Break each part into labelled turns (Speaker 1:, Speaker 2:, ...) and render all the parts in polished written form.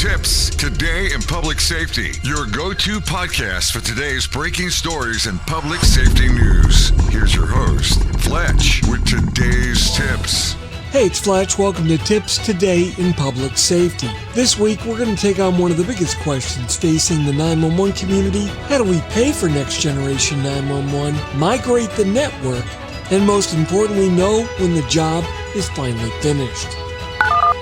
Speaker 1: Tips Today in Public Safety, your go-to podcast for today's breaking stories in public safety news. Here's your host, Fletch, with today's tips.
Speaker 2: Hey, it's Fletch. Welcome to Tips Today in Public Safety. This week, we're going to take on one of the biggest questions facing the 911 community. How do we pay for next generation 911, migrate the network, and most importantly, know when the job is finally finished?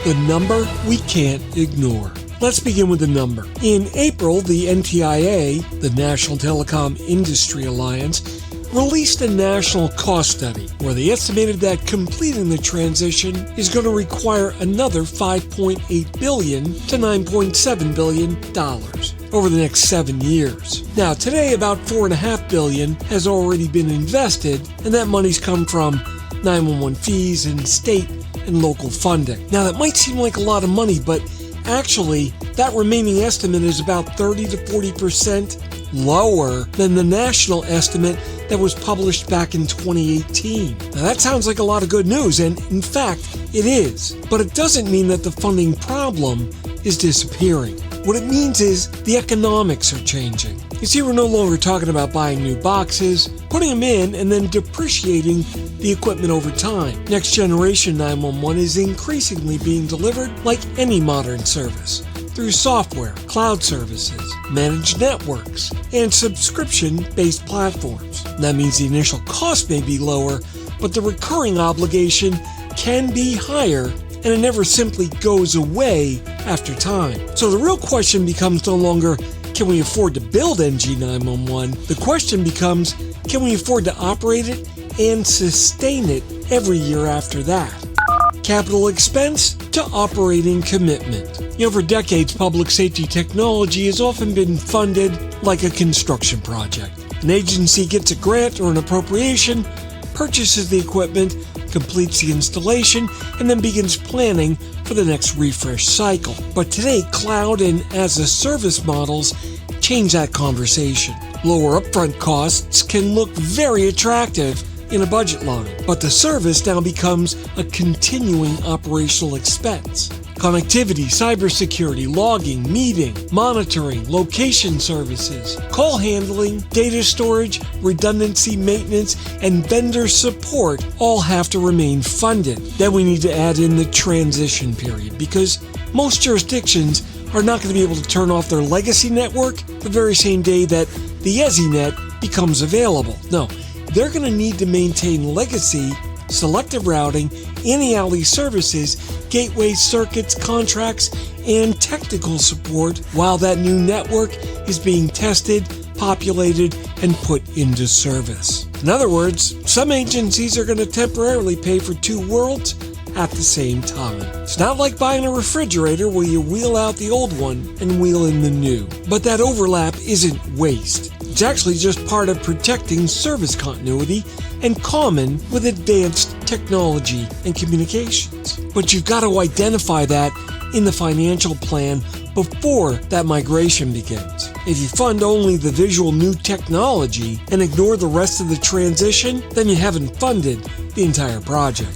Speaker 2: The number we can't ignore. Let's begin with the number. In April, the NTIA, the National Telecom Industry Alliance, released a national cost study where they estimated that completing the transition is going to require another $5.8 billion to $9.7 billion over the next 7 years. Now, today, about $4.5 billion has already been invested, and that money's come from 911 fees and state and local funding. Now, that might seem like a lot of money, but actually, that remaining estimate is about 30 to 40% lower than the national estimate that was published back in 2018. Now, that sounds like a lot of good news, and in fact, it is. But it doesn't mean that the funding problem is disappearing. What it means is the economics are changing. You see, we're no longer talking about buying new boxes, putting them in, and then depreciating the equipment over time. Next generation 911 is increasingly being delivered like any modern service, through software, cloud services, managed networks, and subscription-based platforms. That means the initial cost may be lower, but the recurring obligation can be higher, and it never simply goes away after time. So the real question becomes no longer, can we afford to build NG911? The question becomes, can we afford to operate it and sustain it every year after that? Capital expense to operating commitment. For decades, public safety technology has often been funded like a construction project. An agency gets a grant or an appropriation, purchases the equipment, completes the installation, and then begins planning for the next refresh cycle. But today, cloud and as-a-service models change that conversation. Lower upfront costs can look very attractive in a budget line, but the service now becomes a continuing operational expense. Connectivity, cybersecurity, logging, meeting, monitoring, location services, call handling, data storage, redundancy maintenance, and vendor support all have to remain funded. Then we need to add in the transition period, because most jurisdictions are not going to be able to turn off their legacy network the very same day that the EZNet becomes available. No, they're going to need to maintain legacy, selective routing, anti-alley services, gateway circuits, contracts, and technical support while that new network is being tested, populated, and put into service. In other words, some agencies are going to temporarily pay for two worlds at the same time. It's not like buying a refrigerator where you wheel out the old one and wheel in the new. But that overlap isn't waste. It's actually just part of protecting service continuity and common with advanced technology and communications. But you've got to identify that in the financial plan before that migration begins. If you fund only the visual new technology and ignore the rest of the transition, then you haven't funded the entire project.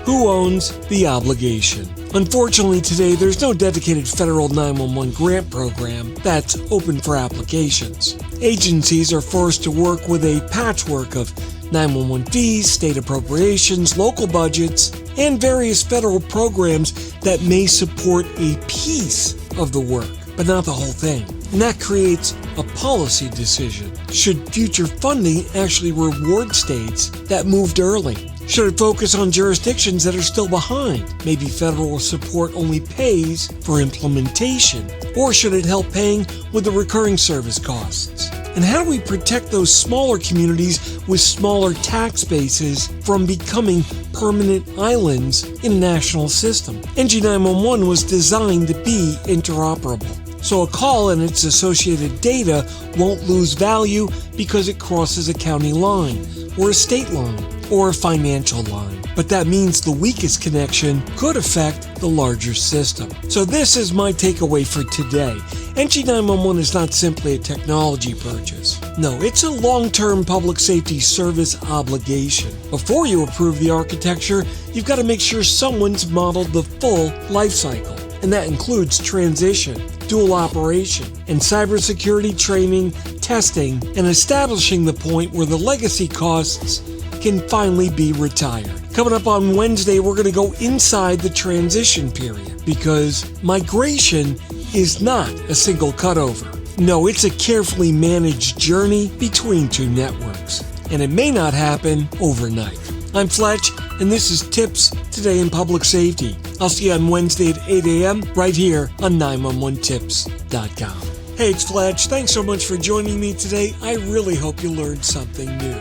Speaker 2: Who owns the obligation? Unfortunately, today there's no dedicated federal 911 grant program that's open for applications. Agencies are forced to work with a patchwork of 911 fees, state appropriations, local budgets, and various federal programs that may support a piece of the work, but not the whole thing. And that creates a policy decision. Should future funding actually reward states that moved early? Should it focus on jurisdictions that are still behind? Maybe federal support only pays for implementation. Or should it help paying with the recurring service costs? And how do we protect those smaller communities with smaller tax bases from becoming permanent islands in a national system? NG911 was designed to be interoperable. So a call and its associated data won't lose value because it crosses a county line, or a state line, or a financial line. But that means the weakest connection could affect the larger system. So this is my takeaway for today. NG911 is not simply a technology purchase. No, it's a long-term public safety service obligation. Before you approve the architecture, you've got to make sure someone's modeled the full life cycle. and that includes transition, dual operation, and cybersecurity training, testing, and establishing the point where the legacy costs can finally be retired. Coming up on Wednesday, we're going to go inside the transition period because migration is not a single cutover. No, it's a carefully managed journey between two networks, and it may not happen overnight. I'm Fletch, and this is Tips Today in Public Safety. I'll see you on Wednesday at 8 a.m. right here on 911tips.com. Hey, it's Fletch. Thanks so much for joining me today. I really hope you learned something new.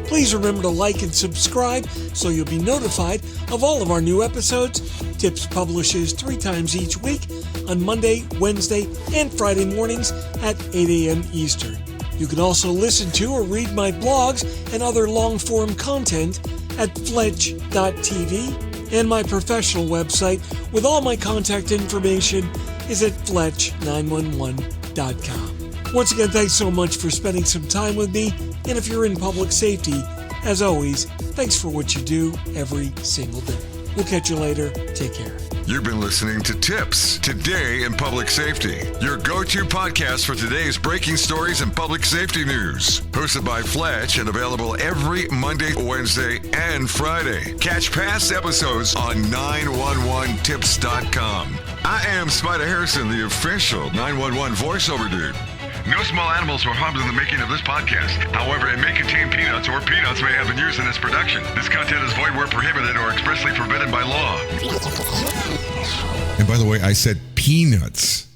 Speaker 2: Please remember to like and subscribe so you'll be notified of all of our new episodes. Tips publishes 3 times each week on Monday, Wednesday, and Friday mornings at 8 a.m. Eastern. You can also listen to or read my blogs and other long-form content at fletch.tv, and my professional website with all my contact information is at fletch911.com. Once again, thanks so much for spending some time with me, and if you're in public safety, as always, thanks for what you do every single day. We'll catch you later. Take care.
Speaker 1: You've been listening to Tips Today in Public Safety, your go-to podcast for today's breaking stories and public safety news. Hosted by Fletch and available every Monday, Wednesday, and Friday. Catch past episodes on 911tips.com. I am Spider Harrison, the official 911 voiceover dude. No small animals were harmed in the making of this podcast. However, it may contain peanuts or peanuts may have been used in its production. This content is void where prohibited or expressly forbidden by law. And by the way, I said peanuts.